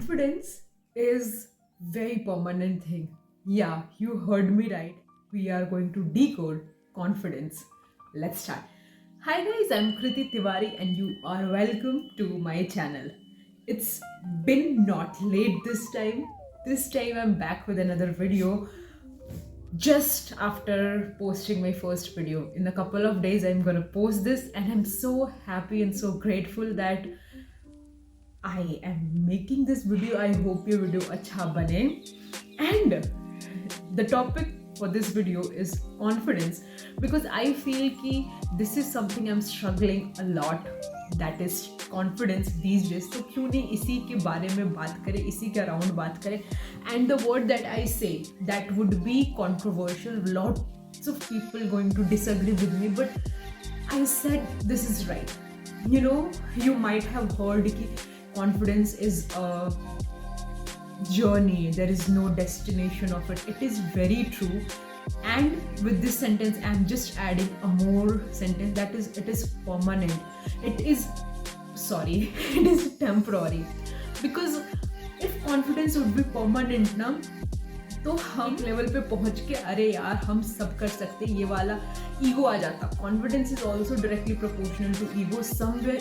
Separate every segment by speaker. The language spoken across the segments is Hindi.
Speaker 1: Confidence is very permanent thing. Yeah, you heard me right. We are going to decode confidence. Let's start. Hi guys, I'm Kriti Tiwari and you are welcome to my channel. It's been not late this time. This time I'm back with another video just after posting my first video. In a couple of days I'm going to post this and I'm so happy and so grateful that I am making this video. I hope your video अच्छा बने. And the topic for this video is confidence because I feel कि this is something I'm struggling a lot. That is confidence these days. तो क्यों नहीं इसी के बारे में बात करें, इसी के अराउंड बात करें. And the word that I say that would be controversial. Lots of people going to disagree with me, but I said this is right. You know, you might have heard कि confidence is a journey, there is no destination of it. It is very true. And with this sentence I'm just adding a more sentence, that is it is permanent, it is sorry it is temporary. Because if confidence would be permanent na, तो हम लेवल पे पहुंच के अरे यार हम सब कर सकते, ये वाला ईगो आ जाता. Confidence is also directly proportional to ego. Somewhere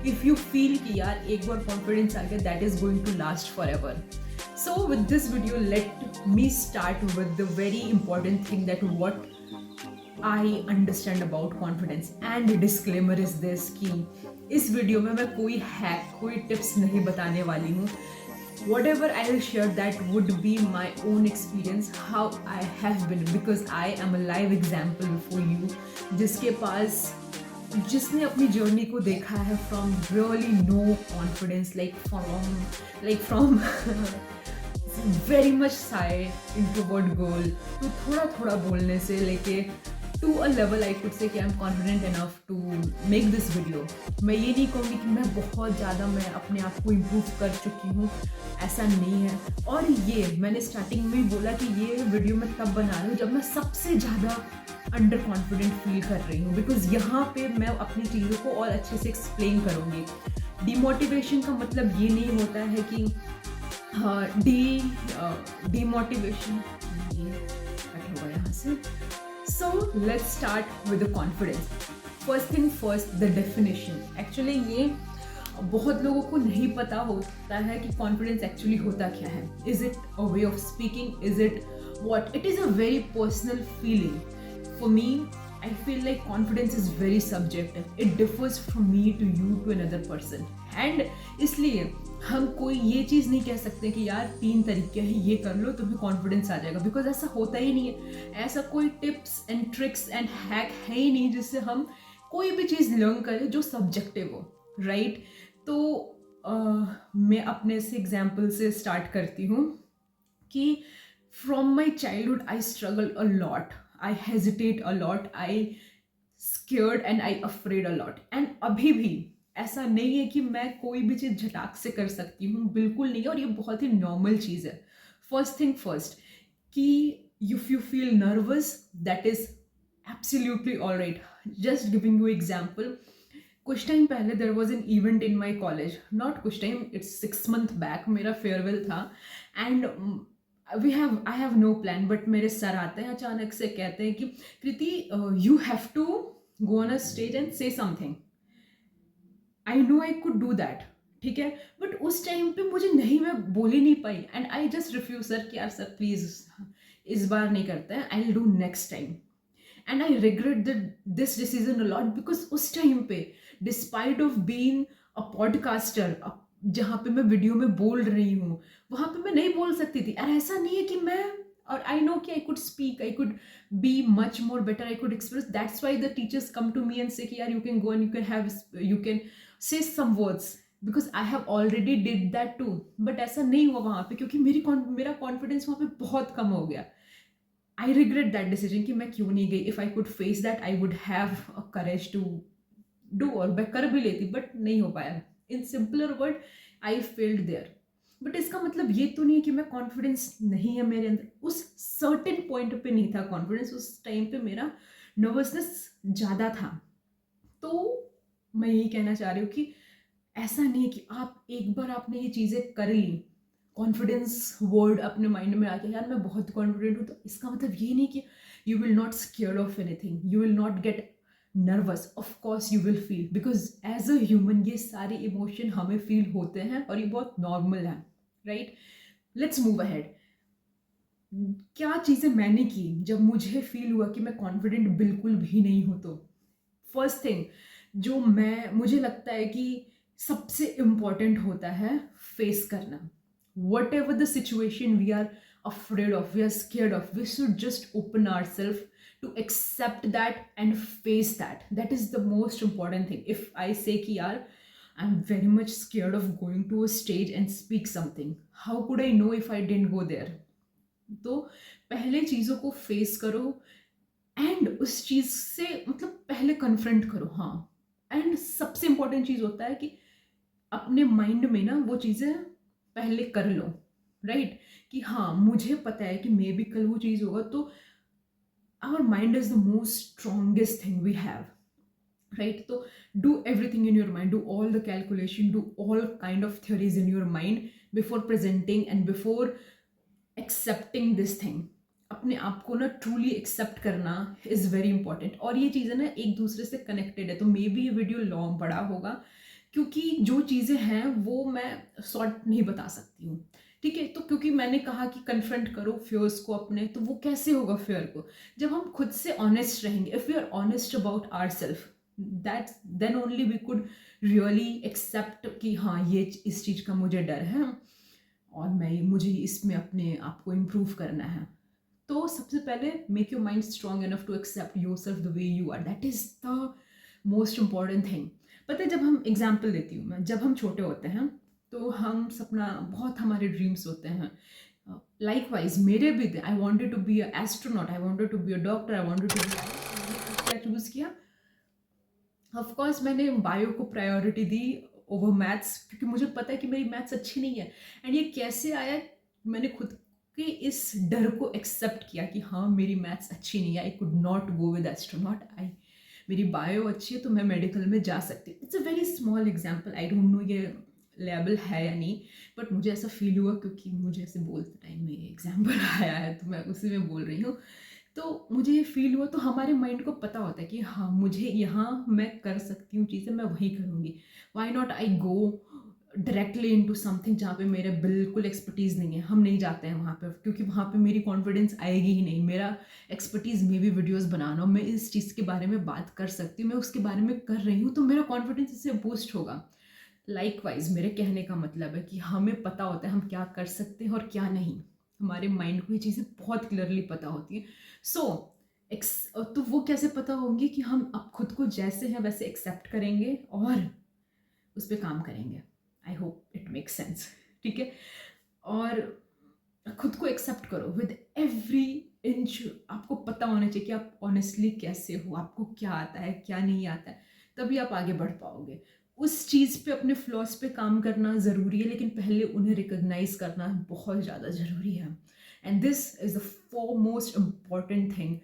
Speaker 1: if you feel कि यार एक बार कॉन्फिडेंस आ गया, that is going to last for ever. So with this video let me start with the very important thing that what I understand about confidence. And disclaimer is this कि इस वीडियो में मैं कोई हैक, कोई टिप्स नहीं बताने वाली हूँ. Whatever I will share, that would be my own experience, how I have been, because I am a live example for you, जिसके पास जिसने अपनी जर्नी को देखा है from really no confidence, like from very much shy introvert girl to थोड़ा बोलने से लेके to a level I could say कि I'm confident enough to make this video. मैं ये नहीं कहूँगी कि मैं बहुत ज़्यादा मैं अपने आप को improve कर चुकी हूँ, ऐसा नहीं है. और ये मैंने स्टार्टिंग में बोला कि ये वीडियो मैं तब बना रही हूँ जब मैं सबसे ज़्यादा अंडर कॉन्फिडेंट फील कर रही हूँ, बिकॉज यहाँ पे मैं अपनी चीज़ों को और अच्छे से एक्सप्लेन करूँगी. डिमोटिवेशन का मतलब ये नहीं होता है कि डिमोटिवेशन होगा यहाँ से. So let's start with the confidence. First thing first, the definition. Actually ये बहुत लोगों को नहीं पता होता है कि confidence actually होता क्या है. Is it a way of speaking? Is it what? It is a very personal feeling. For me, I feel like confidence is very subjective. It differs from me to you to another person. And इसलिए हम कोई ये चीज़ नहीं कह सकते कि यार 3 तरीके हैं, ये कर लो तुम्हें कॉन्फिडेंस आ जाएगा, बिकॉज ऐसा होता ही नहीं है. ऐसा कोई tips and tricks and hack है ही नहीं जिससे हम कोई भी चीज़ लर्न करें जो सब्जेक्टिव हो, राइट. तो मैं अपने से एग्जाम्पल से स्टार्ट करती हूँ कि from my childhood I struggle a lot, I hesitate a lot, I scared and I afraid a lot. And अभी भी ऐसा नहीं है कि मैं कोई भी चीज़ झटाक से कर सकती हूँ, बिल्कुल नहीं है. और ये बहुत ही नॉर्मल चीज़ है. फर्स्ट थिंग फर्स्ट कि if you feel nervous, that is absolutely all right. Just giving you example, कुछ टाइम पहले there was an event in my college, not कुछ टाइम, इट्स 6 months बैक. मेरा फेयरवेल था and I have no plan, but मेरे सर आते हैं अचानक से, कहते हैं कि Kriti you have to go on a stage and say something. I know I could do that, ठीक है, बट उस टाइम पे मुझे नहीं, मैं बोल ही नहीं पाई. And I just refuse sir कि यार सर प्लीज़ इस बार नहीं करते हैं, I will do next time. And I regret this decision a lot, because उस टाइम पे despite of being a podcaster, जहाँ पे मैं वीडियो में बोल रही हूँ, वहाँ पे मैं नहीं बोल सकती थी. और ऐसा नहीं है कि मैं, और आई नो कि I could speak, I could be much more better, I could express. That's why the teachers come to me and say कि यार you can go and you can say some words, because I have already did that too. But ऐसा नहीं हुआ वहाँ पे, क्योंकि मेरा कॉन्फिडेंस वहाँ पे बहुत कम हो गया. I regret that decision कि मैं क्यों नहीं गई. If I could face that, I would have a courage to do, और मैं कर भी लेती, बट नहीं हो पाया. In simpler word, I failed there. But इसका मतलब ये तो नहीं है कि मैं कॉन्फिडेंस नहीं है मेरे अंदर. उस सर्टेन पॉइंट पे नहीं था कॉन्फिडेंस, उस टाइम पे मेरा नर्वसनेस ज़्यादा था. तो मैं यही कहना चाह रही हूँ कि ऐसा नहीं है कि आप एक बार आपने ये चीज़ें कर ली, कॉन्फिडेंस वर्ड अपने माइंड में आ गया, यार मैं बहुत कॉन्फिडेंट हूँ, तो इसका मतलब ये नहीं कि you will not scared of anything, you will not get nervous. Of course you will feel, because as a human ये सारे इमोशन हमें फील होते हैं और ये बहुत नॉर्मल है, राइट। Let's move ahead. क्या चीज़ें मैंने की जब मुझे फील हुआ कि मैं कॉन्फिडेंट बिल्कुल भी नहीं हूँ, तो फर्स्ट थिंग जो मुझे लगता है कि सबसे इम्पॉर्टेंट होता है, फेस करना। Whatever the situation we are afraid of, we are scared of, we should just open our self to accept that and face that. That is the most important thing. If I say कि यार I am very much scared of going to a stage and speak something, how could I know if I didn't go there. तो पहले चीज़ों को फेस करो एंड उस चीज़ से मतलब पहले कन्फ्रंट करो। हाँ, एंड सबसे इंपॉर्टेंट चीज़ होता है कि अपने माइंड में ना वो चीज़ें पहले कर लो, राइट। कि हाँ मुझे पता है कि मे बी कल वो चीज़ होगा, तो our mind is the most strongest thing we have, right. तो do everything in your mind, do all the calculation, do all kind of theories in your mind before presenting and before accepting this thing. अपने आप को ना ट्रूली एक्सेप्ट करना इज़ वेरी इंपॉर्टेंट। और ये चीज़ें ना एक दूसरे से कनेक्टेड है, तो मे बी ये वीडियो लॉन्ग बड़ा होगा क्योंकि जो चीज़ें हैं वो मैं शॉर्ट नहीं बता सकती हूँ, ठीक है। तो क्योंकि मैंने कहा कि कन्फ्रंट करो फियर्स को अपने, तो वो कैसे होगा फियर को, जब हम खुद से ऑनेस्ट रहेंगे। If we are honest about our self, that then only we could really accept कि हाँ ये इस चीज़ का मुझे डर है और मुझे इसमें अपने आप को इम्प्रूव करना है। तो सबसे पहले make your mind strong enough to accept your self the way you are, that is the most important thing. पता है, जब हम एग्जाम्पल देती हूँ मैं, जब हम छोटे होते हैं तो हम सपना बहुत हमारे ड्रीम्स होते हैं। लाइकवाइज मेरे भी थे, I wanted to be a astronaut, I wanted to be a doctor, I wanted to be, क्या चूज किया, ऑफकोर्स मैंने बायो को प्रायोरिटी दी ओवर मैथ्स, क्योंकि मुझे पता है कि मेरी मैथ्स अच्छी नहीं है। एंड ये कैसे आया, मैंने खुद के इस डर को एक्सेप्ट किया कि हाँ मेरी मैथ्स अच्छी नहीं है, I could not go with astronaut, I मेरी बायो अच्छी है तो मैं मेडिकल में जा सकती हूँ। It's a very small example, I don't no ये लेबल है या नहीं, बट मुझे ऐसा फील हुआ क्योंकि मुझे ऐसे बोलते टाइम में ये एग्जाम्पल आया है तो मैं उसी में बोल रही हूँ। तो मुझे ये फील हुआ, तो हमारे माइंड को पता होता है कि हाँ मुझे यहाँ मैं कर सकती हूँ चीज़ें, मैं वहीं करूँगी। Why not I go directly into something जहाँ पे मेरे बिल्कुल एक्सपर्टीज़ नहीं है। हम नहीं जाते हैं वहाँ पे क्योंकि वहाँ पे मेरी कॉन्फिडेंस आएगी ही नहीं। मेरा एक्सपर्टीज़ में भी वीडियोज़ बनाना, मैं इस चीज़ के बारे में बात कर सकती हूँ, मैं उसके बारे में कर रही हूँ, तो मेरा कॉन्फिडेंस इससे बूस्ट होगा। लाइकवाइज मेरे कहने का मतलब है कि हमें पता होता है हम क्या कर सकते हैं और क्या नहीं। हमारे माइंड को ये चीज़ें बहुत क्लियरली पता होती हैं। सो तो वो कैसे पता होंगी कि हम अब खुद को जैसे हैं वैसे एक्सेप्ट करेंगे और उस पर काम करेंगे। I hope it makes sense, ठीक है। और खुद को एक्सेप्ट करो विद एवरी इंच। आपको पता होना चाहिए कि आप ऑनेस्टली कैसे हो, आपको क्या आता है क्या नहीं आता है, तभी आप आगे बढ़ पाओगे। उस चीज़ पे, अपने फ्लॉस पे काम करना ज़रूरी है, लेकिन पहले उन्हें रिकॉग्नाइज करना बहुत ज़्यादा ज़रूरी है। And this is the most important thing,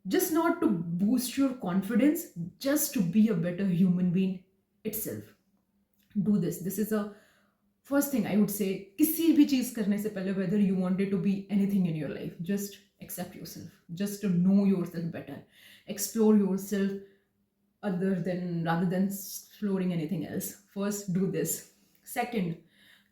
Speaker 1: just not to boost your confidence, just to be a better human being itself. Do this is a first thing I would say। किसी भी चीज करने से पहले, whether you wanted to be anything in your life, just accept yourself, just to know yourself better, explore yourself rather than exploring anything else। First do this। Second,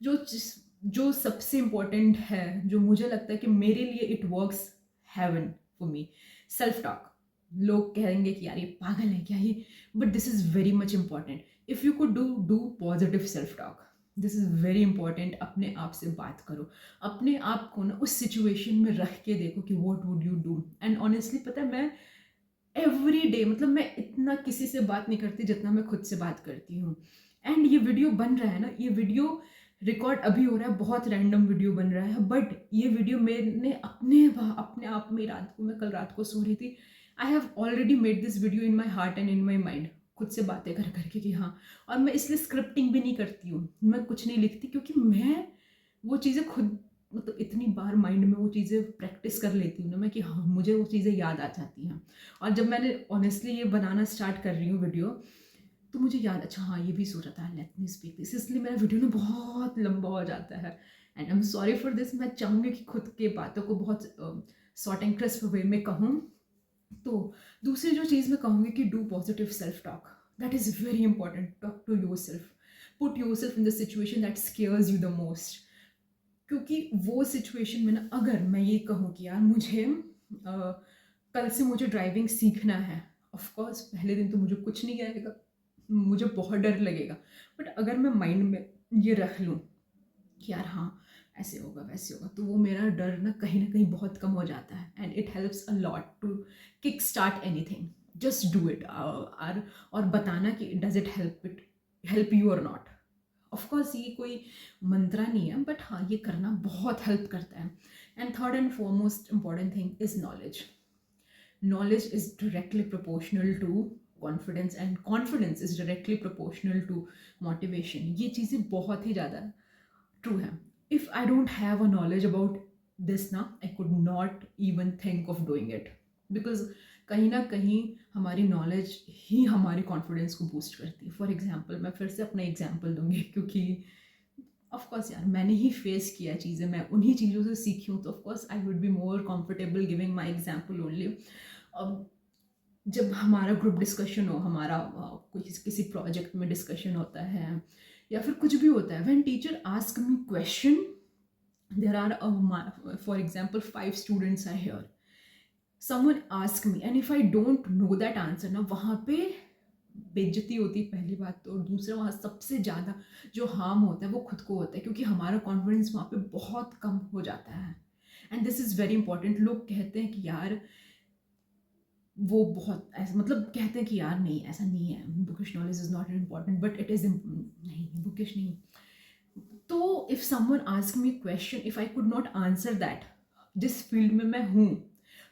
Speaker 1: जो सबसे इम्पोर्टेंट है, जो मुझे लगता है कि मेरे लिए it works heaven for me, self talk. लोग कहेंगे कि यार ये पागल है क्या ये, but this is very much important. If you could do positive self talk, this is very important. अपने आप से बात करो, अपने आप को ना उस सिचुएशन में रख के देखो कि what would you do. And honestly पता है, मैं एवरी डे, मतलब मैं इतना किसी से बात नहीं करती जितना मैं खुद से बात करती हूँ। एंड ये वीडियो बन रहा है ना, ये वीडियो रिकॉर्ड अभी हो रहा है, बहुत रैंडम वीडियो बन रहा है, बट ये वीडियो मैंने अपने आप में रात को, मैं कल रात को सो रही थी, I have already made this video in my heart and in my mind, खुद से बातें कर करके कि हाँ। और मैं इसलिए स्क्रिप्टिंग भी नहीं करती हूँ, मैं कुछ नहीं लिखती, क्योंकि मैं वो चीज़ें खुद, मतलब इतनी बार माइंड में वो चीज़ें प्रैक्टिस कर लेती हूँ ना मैं कि हाँ मुझे वो चीज़ें याद आ जाती हैं। और जब मैंने ऑनेस्टली ये बनाना स्टार्ट कर रही हूँ वीडियो, तो मुझे याद, अच्छा हाँ ये भी सोचा था, लेट मी स्पीक दिस, इसलिए मेरा वीडियो ना बहुत लंबा हो जाता है and I am sorry for this. मैं चाहूँगी कि खुद के बातों को बहुत शॉर्ट एंड क्रिस्प वे में कहूँ। तो दूसरी जो चीज़ मैं कहूँगी कि do positive self talk, that is very important. Talk to your self, put your self in the situation that scares you the most. क्योंकि वो सिचुएशन में ना, अगर मैं ये कहूँ कि यार मुझे कल से मुझे ड्राइविंग सीखना है, ऑफ कोर्स पहले दिन तो मुझे कुछ नहीं आएगा, मुझे बहुत डर लगेगा, बट अगर मैं माइंड में ये रख लूँ कि यार हाँ ऐसे होगा वैसे होगा, तो वो मेरा डर ना कहीं बहुत कम हो जाता है and it helps a lot to kick start anything. Just do it. और बताना कि डज इट हेल्प यू और नॉट। ऑफ कोर्स ये कोई मंत्रा नहीं है, बट हाँ ये करना बहुत हेल्प करता है। And third and foremost important thing is knowledge. Knowledge is directly proportional to confidence and confidence is directly proportional to motivation. ये चीज़ें बहुत ही ज़्यादा ट्रू है। If I don't have a knowledge about this ना, I could not even think of doing it, because कहीं ना कहीं हमारी नॉलेज ही हमारी कॉन्फिडेंस को बूस्ट करती है। फॉर एग्जाम्पल, मैं फिर से अपना एग्जाम्पल दूंगी, क्योंकि ऑफकोर्स यार मैंने ही फेस किया चीज़ें, मैं उन्हीं चीज़ों से सीखी हूँ, तो of course I would be more comfortable giving my example only. अब जब हमारा ग्रुप डिस्कशन हो, हमारा कोई किसी प्रोजेक्ट में डिस्कशन होता है या फिर कुछ भी होता है, when teacher ask me question, there are for example 5 students are here, someone ask me and if I don't know that answer ना, वहाँ पे बेइज्जती होती है पहली बात तो, और दूसरा वहाँ सबसे ज़्यादा जो हार्म होता है वो खुद को होता है, क्योंकि हमारा कॉन्फिडेंस वहाँ पे बहुत कम हो जाता है। And this is very important. लोग कहते हैं कि यार वो बहुत ऐसा, मतलब कहते हैं कि यार नहीं ऐसा नहीं है, bookish knowledge is not important, but it is नहीं, बुकिश नहीं। तो if someone ask me question, if I could not answer that, जिस फील्ड में मैं हूँ,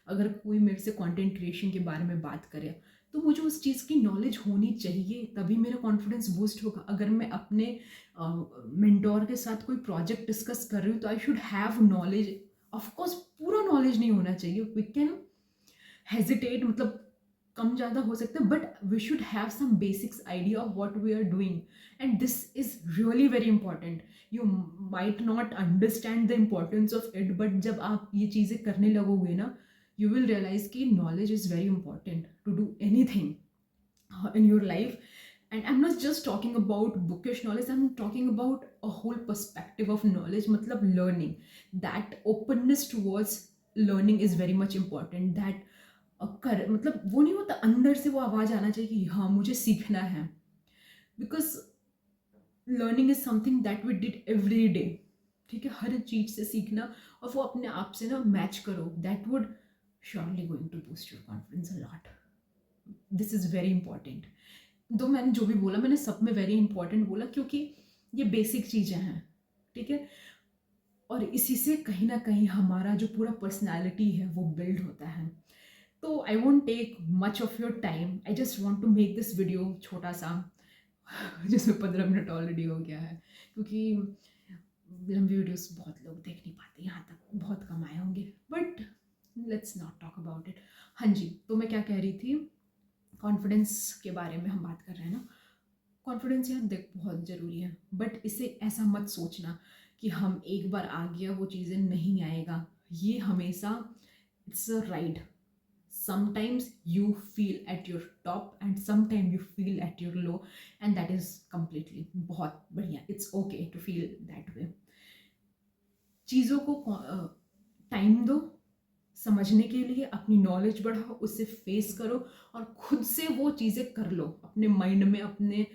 Speaker 1: अगर कोई मेरे से कंटेंट क्रिएशन के बारे में बात करे, तो मुझे उस चीज़ की नॉलेज होनी चाहिए, तभी मेरा कॉन्फिडेंस बूस्ट होगा। अगर मैं अपने मेंटोर के साथ कोई प्रोजेक्ट डिस्कस कर रही हूँ, तो I should have knowledge. Of course पूरा नॉलेज नहीं होना चाहिए, वी कैन हेजिटेट, मतलब कम ज़्यादा हो सकता है, but we should have some basics idea of what we are doing, and this is really very important. You might not understand the importance of it, but जब आप ये चीज़ें करने लगोगे ना, you will realize कि knowledge is very important to do anything in your life. And I'm not just talking about bookish knowledge, I'm talking about a whole perspective of knowledge, मतलब learning. That openness towards learning is very much important. That मतलब वो नहीं होता, अंदर से वो आवाज़ आना चाहिए कि हाँ मुझे सीखना है, because learning is something that we did every day. ठीक है, हर चीज़ से सीखना और वो अपने आप से ना मैच करो, that would surely going to boost your confidence a lot. This is very important. दो मैंने जो भी बोला, मैंने सब में वेरी इंपॉर्टेंट बोला, क्योंकि ये बेसिक चीज़ें हैं। ठीक है, और इसी से कहीं ना कहीं हमारा जो पूरा पर्सनैलिटी है वो बिल्ड होता है। तो I want take much of your time, I just want to make this video छोटा सा, जिसमें 15 मिनट ऑलरेडी हो गया है, क्योंकि लंबी वीडियोस बहुत लोग देख नहीं पाते, यहाँ तक बहुत कम आए होंगे, but let's not talk about it. हाँ जी, तो मैं क्या कह रही थी, कॉन्फिडेंस के बारे में हम बात कर रहे हैं ना। कॉन्फिडेंस यार देख बहुत ज़रूरी है, बट इसे ऐसा मत सोचना कि हम एक बार आ गया वो चीज़ें नहीं आएगा। ये हमेशा it's a ride. Sometimes you feel at your top and sometime you feel at your low, and that is completely बहुत बढ़िया, it's okay to feel that way. चीज़ों को टाइम दो समझने के लिए, अपनी नॉलेज बढ़ाओ, उसे फेस करो और खुद से वो चीज़ें कर लो, अपने माइंड में, अपने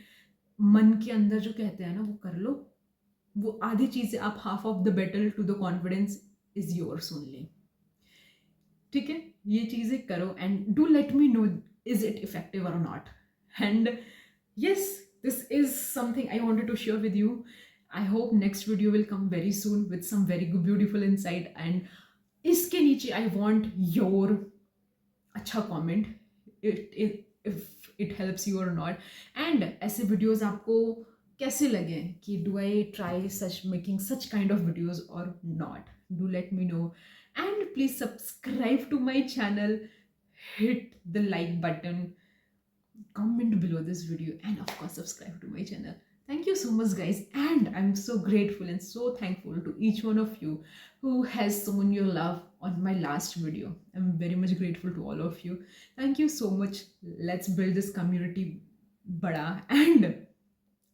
Speaker 1: मन के अंदर जो कहते हैं ना वो कर लो। वो आधी चीज़ें आप, half of the battle to the confidence is yours only. ठीक है, ये चीज़ें करो and do let me know is it effective और नॉट। And yes, this is something I wanted to share with you. I hope next video will come very soon with some very good, beautiful insight. And इसके नीचे I want your अच्छा comment, if it helps you or not. And ऐसे videos आपको कैसे लगे कि do I try making such kind of videos or not? Do let me know. And please subscribe to my channel, hit the like button, comment below this video, and of course subscribe to my channel. Thank you so much guys, and I'm so grateful and so thankful to each one of you who has shown your love on my last video. I'm very much grateful to all of you. Thank you so much. Let's build this community bada and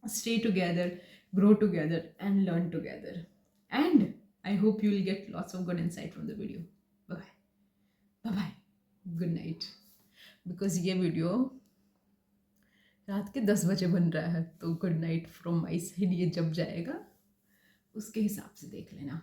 Speaker 1: stay together, grow together, and learn together. And I hope you will get lots of good insight from the video. Bye bye. Bye bye. Good night. Because ये वीडियो रात के 10 बजे बन रहा है, तो good night from my side. ये जब जाएगा उसके हिसाब से देख लेना।